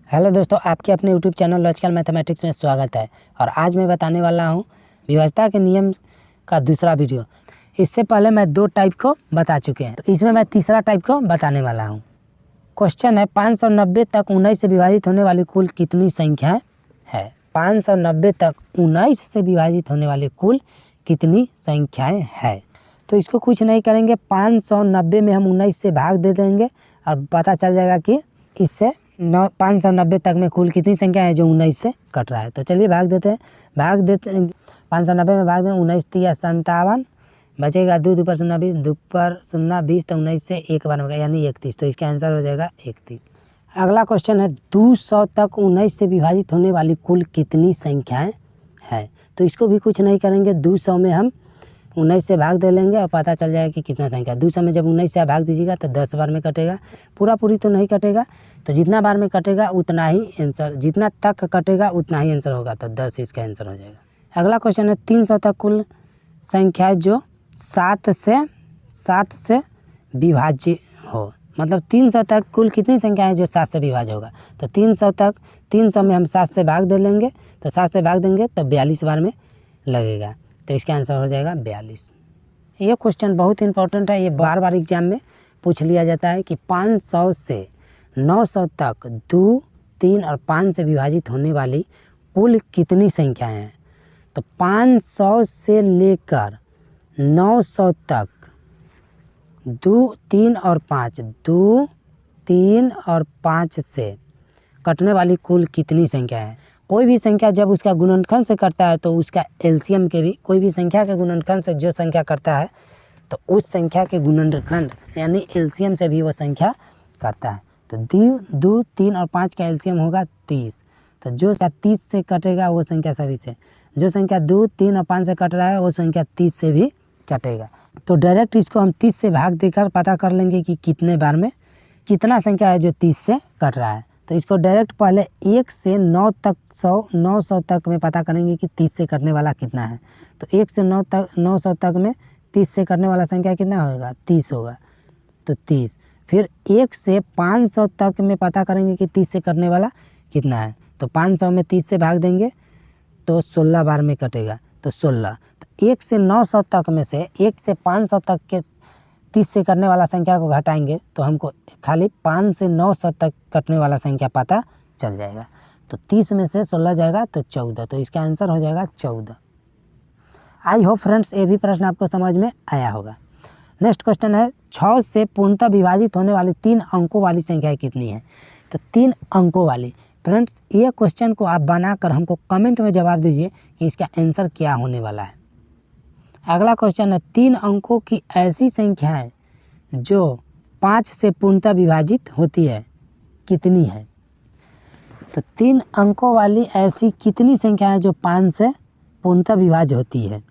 Hello दोस्तों, आपके अपने यूट्यूब चैनल लॉजिकल मैथमेटिक्स में स्वागत है। और आज मैं बताने वाला हूँ विभाज्यता के नियम का दूसरा वीडियो। इससे पहले मैं 2 टाइप को बता चुके हैं, तो इसमें मैं तीसरा टाइप को बताने वाला हूँ। क्वेश्चन है 590 तक 19 से विभाजित होने वाली कुल कितनी संख्याएँ है। 590 तक 19 से विभाजित होने वाली कुल कितनी संख्याएँ है। तो इसको कुछ नहीं करेंगे, 590 में हम 19 से भाग दे देंगे और पता चल जाएगा कि इससे 590 तक में कुल कितनी संख्या है जो 19 से कट रहा है। तो चलिए भाग देते हैं। 590 में भाग दें, 19 तिया 57, बचेगा 2 2 पर 0 20, 2 पर 0 20, तो 19 से एक बार में यानी 31। तो इसका आंसर हो जाएगा 31। अगला क्वेश्चन है 200 तक 19 से विभाजित होने वाली कुल कितनी संख्याएँ है। तो इसको भी कुछ नहीं करेंगे, 200 में हम 19 से भाग दे लेंगे और पता चल जाएगा कि कितना संख्या। 200 में जब 19 से भाग दीजिएगा तो 10 बार में कटेगा, पूरी तो नहीं कटेगा। तो जितना बार में कटेगा उतना ही आंसर, जितना तक कटेगा उतना ही आंसर होगा। तो 10 इसका आंसर हो जाएगा। अगला क्वेश्चन है 300 तक कुल संख्या जो 7 से विभाज्य हो। मतलब 300 तक कुल कितनी संख्या है जो 7 से विभाज्य होगा। तो 300 में हम 7 से भाग दे लेंगे, तो 7 से भाग देंगे तो 42 बार में लगेगा। तो इसका आंसर हो जाएगा 42। ये क्वेश्चन बहुत इंपॉर्टेंट है, ये बार बार एग्जाम में पूछ लिया जाता है कि 500 से 900 तक 2, 3 और 5 से विभाजित होने वाली कुल कितनी संख्याएं हैं। तो 500 से लेकर 900 तक 2, 3 और 5, 2, 3 और 5 से कटने वाली कुल कितनी संख्या है। कोई भी संख्या जब उसका गुणनखंड से करता है तो उसका एलसीएम के भी, कोई भी संख्या के गुणनखंड से जो संख्या करता है तो उस संख्या के गुणनखंड यानी एलसीएम से भी वो संख्या करता है। तो 2, 3 और 5 का एलसीएम होगा 30। तो जो 30 से कटेगा वो संख्या सभी से, जो संख्या 2, 3 और 5 से कट रहा है वो संख्या 30 से भी कटेगा। तो डायरेक्ट इसको हम 30 से भाग देकर पता कर लेंगे कि कितने बार में कितना संख्या है जो 30 से कट रहा है। तो इसको डायरेक्ट पहले 1 से 900 तक में पता करेंगे कि 30 से कटने वाला कितना है। तो 1 से 900 तक में 30 से कटने वाला संख्या कितना होगा, 30 होगा। तो 30। फिर 1 से 500 तक में पता करेंगे कि 30 से कटने वाला कितना है। तो 500 में 30 से भाग देंगे तो 16 बार में कटेगा, तो 16। तो 1 से 900 तक में से 1 से 500 तक के 30 से कटने वाला संख्या को घटाएंगे तो हमको खाली 5 से 900 तक कटने वाला संख्या पता चल जाएगा। तो 30 में से 16 जाएगा तो 14। तो इसका आंसर हो जाएगा 14। आई होप फ्रेंड्स ये भी प्रश्न आपको समझ में आया होगा। नेक्स्ट क्वेश्चन है 6 से पूर्णतः विभाजित होने वाली 3 अंकों वाली संख्या कितनी है। तो 3 अंकों वाली फ्रेंड्स, ये क्वेश्चन को आप बनाकर हमको कमेंट में जवाब दीजिए कि इसका आंसर क्या होने वाला है। अगला क्वेश्चन है 3 अंकों की ऐसी संख्या है जो 5 से पूर्णतः विभाजित होती है कितनी है। तो 3 अंकों वाली ऐसी कितनी संख्या है जो 5 से पूर्णतः विभाज्य होती है।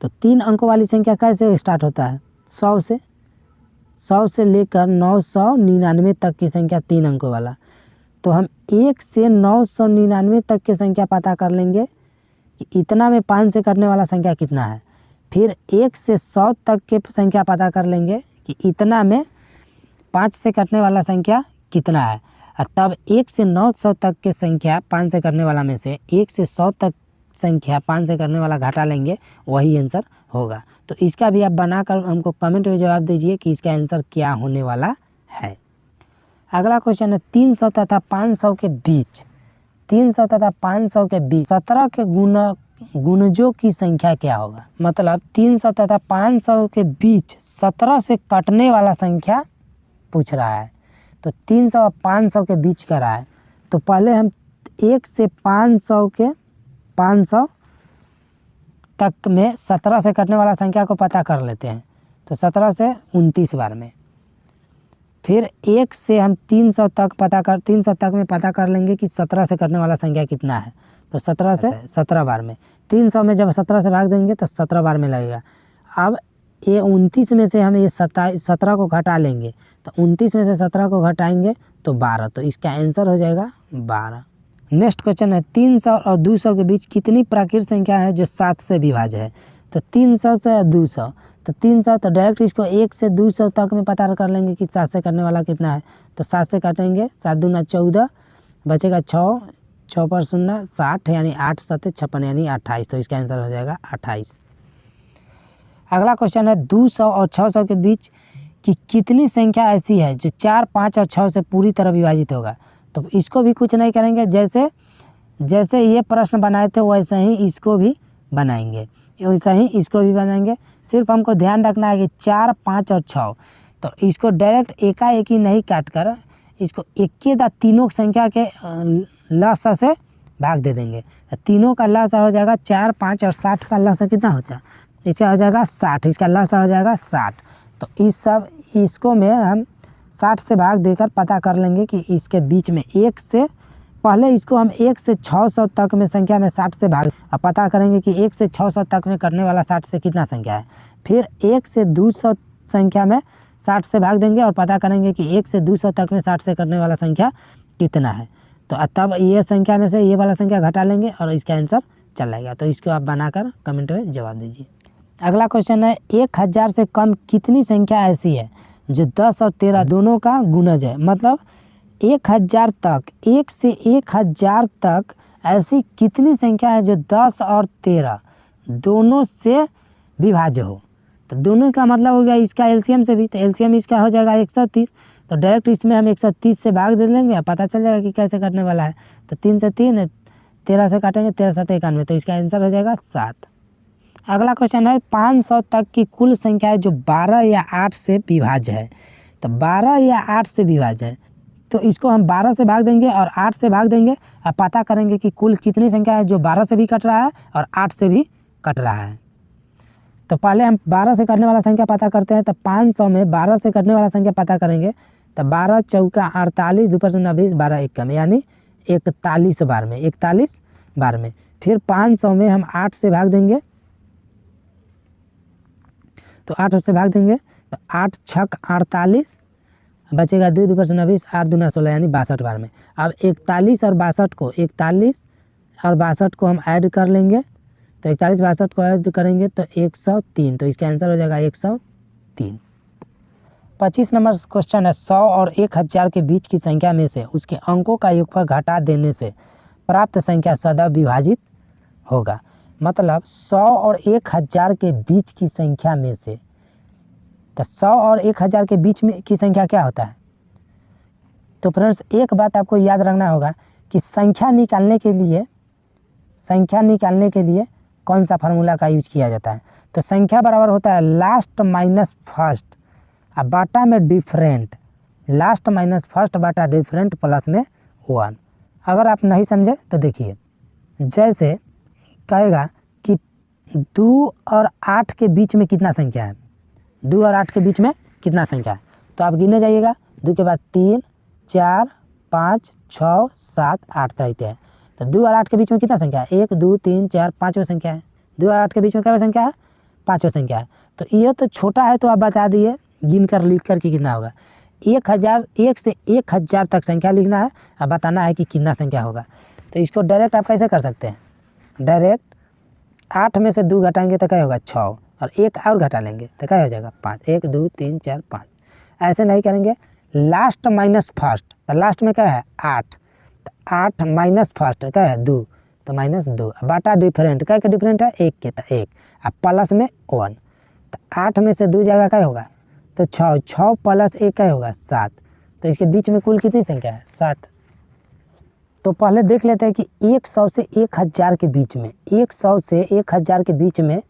तो 3 अंकों वाली संख्या कैसे स्टार्ट होता है, 100 से लेकर 999 तक की संख्या 3 अंकों वाला। तो हम 1 से 999 तक की संख्या पता कर लेंगे कि इतना में 5 से कटने वाला संख्या कितना है। फिर 1 से 100 तक के संख्या पता कर लेंगे कि इतना में 5 से कटने वाला संख्या कितना है। और तब 1 से 900 तक के संख्या 5 से कटने वाला में से 1 से 100 तक संख्या 5 से करने वाला घटा लेंगे, वही आंसर होगा। तो इसका भी आप बनाकर हमको कमेंट में जवाब दीजिए कि इसका आंसर क्या होने वाला है। अगला क्वेश्चन है 300 तथा 500 के बीच 300 तथा 500 के बीच 17 के गुणजों की संख्या क्या होगा। मतलब 300 तथा 500 के बीच 17 से कटने वाला संख्या पूछ रहा है। तो 300 और 500 के बीच का रहा है। तो पहले हम 1 से 500 तक में 17 से कटने वाला संख्या को पता कर लेते हैं। तो 17 से 29 बार में। फिर 1 से हम 300 तक में पता कर लेंगे कि 17 से कटने वाला संख्या कितना है। तो 17 से 17 बार में। 300 में जब 17 से भाग देंगे तो 17 बार में लगेगा। अब ये 29 में से हम ये 17 को घटा लेंगे। तो 29 में से 17 को घटाएंगे तो 12। तो इसका आंसर हो जाएगा 12। नेक्स्ट क्वेश्चन है 300 और 200 के बीच कितनी प्राकृत संख्या है जो 7 से विभाज्य है। तो 300 से 200, तो 300 तो डायरेक्ट इसको 1 से 200 तक में पता कर लेंगे कि 7 से करने वाला कितना है। तो 7 से काटेंगे, 7 दूना 14, बचेगा 6, 6 पर 0 60 यानी 8 7 56 यानी 28। तो इसका आंसर हो जाएगा 28। अगला क्वेश्चन है 200 और 600 के बीच की कितनी संख्या ऐसी है जो 4, 5 और 6 से पूरी तरह विभाजित होगा। तो इसको भी कुछ नहीं करेंगे, जैसे ये प्रश्न बनाए थे वैसे ही इसको भी बनाएंगे, वैसा ही इसको भी बनाएंगे। सिर्फ हमको ध्यान रखना है कि 4, 5 और 6, तो इसको डायरेक्ट एकाएक ही नहीं काट कर इसको एक तीनों संख्या के लसा से भाग दे देंगे। तीनों का लसा हो जाएगा 4, 5 और 60 का लसा कितना होता है, इसका हो जाएगा 60, इसका लसा हो जाएगा 60। तो इसको में हम 60 से भाग देकर पता कर लेंगे कि इसके बीच में 1 से पहले इसको हम 1 से 600 तक में संख्या में 60 से भाग पता करेंगे कि 1 से 600 तक में करने वाला 60 से कितना संख्या है। फिर 1 से 200 संख्या में 60 से भाग देंगे और पता करेंगे कि 1 से 200 तक में 60 से करने वाला संख्या कितना है। तो तब ये संख्या में से ये वाला संख्या घटा लेंगे और इसका आंसर चल आएगा। तो इसको आप बनाकर कमेंट में जवाब दीजिए। अगला क्वेश्चन है 1000 से कम कितनी संख्या ऐसी है जो 10 और 13 दोनों का गुणज है। मतलब 1000 तक, 1 से 1000 तक ऐसी कितनी संख्या है जो 10 और 13 दोनों से विभाज्य हो। तो दोनों का मतलब हो गया इसका एलसीएम से भी, तो एलसीएम इसका हो जाएगा 130। तो डायरेक्ट इसमें हम 130 से भाग दे लेंगे, पता चल जाएगा कि कैसे कटने वाला है। तो 3 से 3, 13 से काटेंगे, 13 7 91, तो इसका आंसर हो जाएगा 7। अगला क्वेश्चन है 500 तक की कुल संख्या है जो 12 या 8 से विभाज्य है। तो 12 या 8 से विभाज्य है, तो इसको हम 12 से भाग देंगे और 8 से भाग देंगे और पता करेंगे कि कुल कितनी संख्या है जो 12 से भी कट रहा है और 8 से भी कट रहा है। तो पहले हम 12 से कटने वाला संख्या पता करते हैं। तो 500 में 12 से कटने वाला संख्या पता करेंगे। तो 12 चौका 48, 2 पर 0 20, 12 एक कम यानी 41 बार में, 41 बार में। फिर 500 में हम 8 से भाग देंगे, तो 8 से भाग देंगे तो 8 छक 48, बचेगा 2, 2 पर 0 20, 8 दूना 16 यानी 62 बार में। अब 41 और 62 को, 41 और 62 को हम ऐड कर लेंगे। तो 41 62 को ऐड करेंगे तो 103, तो इसका आंसर हो जाएगा 103। 25 नंबर क्वेश्चन है 100 और 1000 के बीच की संख्या में से उसके अंकों का योगफल घटा देने से प्राप्त संख्या सदैव विभाजित होगा। मतलब 100 और 1000 के बीच की संख्या में से, तो 100 और 1000 के बीच में की संख्या क्या होता है। तो फ्रेंड्स एक बात आपको याद रखना होगा कि संख्या निकालने के लिए कौन सा फार्मूला का यूज किया जाता है। तो संख्या बराबर होता है लास्ट माइनस फर्स्ट अब बाटा में डिफरेंट, लास्ट माइनस फर्स्ट बाटा डिफरेंट प्लस में 1। अगर आप नहीं समझे तो देखिए, जैसे कहेगा कि 2 और 8 के बीच में कितना संख्या है, 2 और 8 के बीच में कितना संख्या है, तो आप गिनने जाइएगा। 2 के बाद 3 4 5 6 7 8 तक है। तो 2 और 8 के बीच में कितना संख्या है, 1 2 3 4 5वां संख्या है। 2 और 8 के बीच में क्या संख्या है, 5वां संख्या है। तो ये तो छोटा है, तो आप बता दिए गिन कर लिख कर कि कितना होगा। 1000, 1 से 1000 तक संख्या लिखना है, अब बताना है कि कितना संख्या होगा। तो इसको डायरेक्ट आप कैसे कर सकते हैं, डायरेक्ट 8 में से 2 घटाएंगे तो क्या होगा 6, और 1 और घटा लेंगे तो क्या हो जाएगा 5, 1 2 3 4 5। ऐसे नहीं करेंगे, लास्ट माइनस फर्स्ट, तो लास्ट में क्या है 8, तो 8 माइनस फर्स्ट क्या है 2, तो -2 बाटा डिफरेंट, क्या डिफरेंट है 1 के, तो 1 अब प्लस में 1। तो 8 में से 2 जाएगा क्या होगा, तो 6, 6 प्लस 1 क्या होगा 7। तो इसके बीच में कुल कितनी संख्या है 7। तो पहले देख लेते हैं कि 100 से 1000 के बीच में, 100 से 1000 के बीच में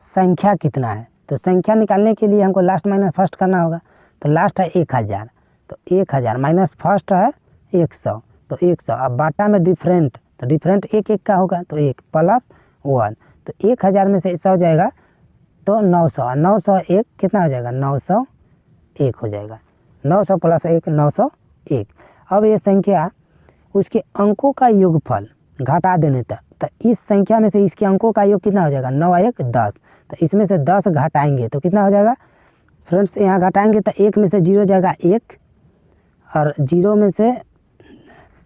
संख्या कितना है। तो संख्या निकालने के लिए हमको लास्ट माइनस फर्स्ट करना होगा। तो लास्ट है 1000, तो 1000 माइनस फर्स्ट है 100, तो 100 अब बाटा में डिफरेंट, तो डिफरेंट 1 1 का होगा, तो 1 प्लस 1। तो 1000 में से 100 जाएगा तो 900, 901 कितना हो जाएगा 901 हो जाएगा, 900 प्लस 1 901। अब ये संख्या उसके अंकों का योगफल घटा देने तक, तो इस संख्या में से इसके अंकों का योग कितना हो जाएगा 9 1 10। तो इसमें से 10 घटाएंगे तो कितना हो जाएगा फ्रेंड्स, यहाँ घटाएंगे तो 1 में से 0 जाएगा 1, और 0 में से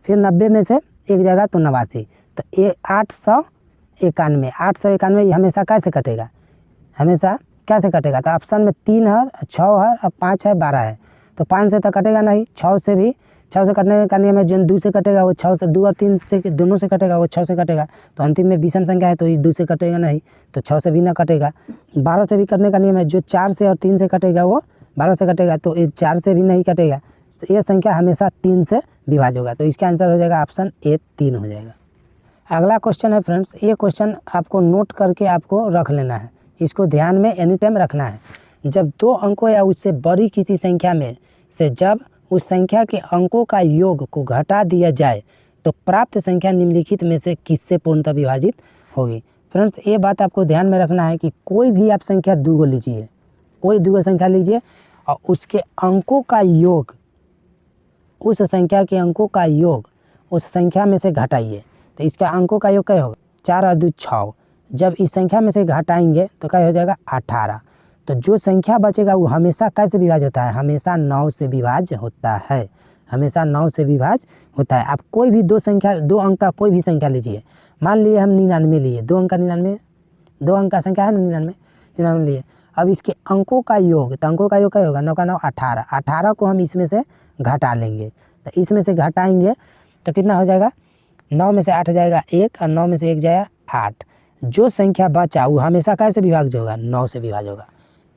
फिर 90 में से 1 जाएगा तो 89। तो 891, 891 ये हमेशा कैसे कटेगा, हमेशा कैसे कटेगा। तो ऑप्शन में 3 है, 6 है, और 5 है, 12 है। तो 5 से तो कटेगा नहीं, 6 से भी, 6 से कटने का नियम है, जो 2 से कटेगा वो 6 से, 2 और 3 से दोनों से कटेगा वो 6 से कटेगा। तो अंतिम में विषम संख्या है तो ये 2 से कटेगा नहीं, तो 6 से भी ना कटेगा। 12 से भी कटने का नियम है, जो 4 से और 3 से कटेगा वो 12 से कटेगा, तो ये 4 से भी नहीं कटेगा। तो ये संख्या हमेशा 3 से विभाज्य होगा। तो इसका आंसर हो जाएगा ऑप्शन ए 3 हो जाएगा। अगला क्वेश्चन है फ्रेंड्स, ये क्वेश्चन आपको नोट करके आपको रख लेना है, इसको ध्यान में एनी टाइम रखना है। जब 2 अंकों या उससे बड़ी किसी संख्या में से जब उस संख्या के अंकों का योग को घटा दिया जाए तो प्राप्त संख्या निम्नलिखित में से किससे पूर्णतः विभाजित होगी। फ्रेंड्स ये बात आपको ध्यान में रखना है कि कोई भी आप संख्या 2 को लीजिए, कोई 2 संख्या लीजिए और उसके अंकों का योग, उस संख्या के अंकों का योग उस संख्या में से घटाइए। तो इसका अंकों का योग क्या होगा, 4 और 2 6। जब इस संख्या में से घटाएंगे तो क्या हो जाएगा 18। तो जो संख्या बचेगा वो हमेशा कैसे विभाज्य होता है, हमेशा 9 से विभाज्य होता है, हमेशा 9 से विभाज्य होता है। आप कोई भी 2 अंक का कोई भी संख्या लीजिए, मान लिए हम 99 लिए, 2 अंक का 99, 2 अंक का संख्या है ना 99 लिए। अब इसके अंकों का योग, तो अंकों का योग क्या होगा, 9 का 9 18, 18 को हम इसमें से घटा लेंगे। तो इसमें से घटाएंगे तो कितना हो जाएगा, 9 में से 8 जाएगा 1 और 9 में से 1 जाएगा 8। जो संख्या बचा वो हमेशा कैसे विभाज्य होगा, 9 से विभाज्य होगा।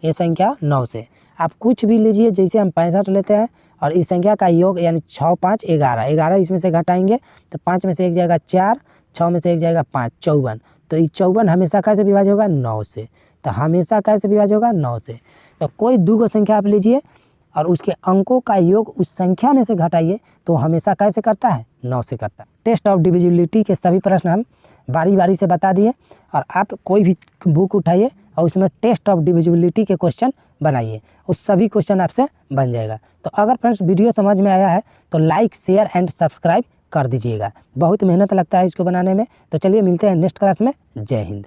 ये संख्या 9 से, आप कुछ भी लीजिए, जैसे हम 65 लेते हैं और इस संख्या का योग यानी 6 5 11, 11 इसमें से घटाएंगे तो 5 में से 1 जाएगा 4, 6 में से 1 जाएगा 5, 54। तो ये 54 हमेशा कैसे विभाज्य होगा, 9 से। तो हमेशा कैसे विभाज्य होगा, 9 से। तो कोई 2 संख्या आप लीजिए और उसके अंकों का योग उस संख्या में से घटाइए तो हमेशा कैसे करता है, 9 से करता है। टेस्ट ऑफ डिविजिबिलिटी के सभी प्रश्न हम बारी बारी से बता दिए और आप कोई भी बुक उठाइए और उसमें टेस्ट ऑफ डिविजिबिलिटी के क्वेश्चन बनाइए, उस सभी क्वेश्चन आपसे बन जाएगा। तो अगर फ्रेंड्स वीडियो समझ में आया है तो लाइक शेयर एंड सब्सक्राइब कर दीजिएगा। बहुत मेहनत लगता है इसको बनाने में। तो चलिए मिलते हैं नेक्स्ट क्लास में। जय हिंद।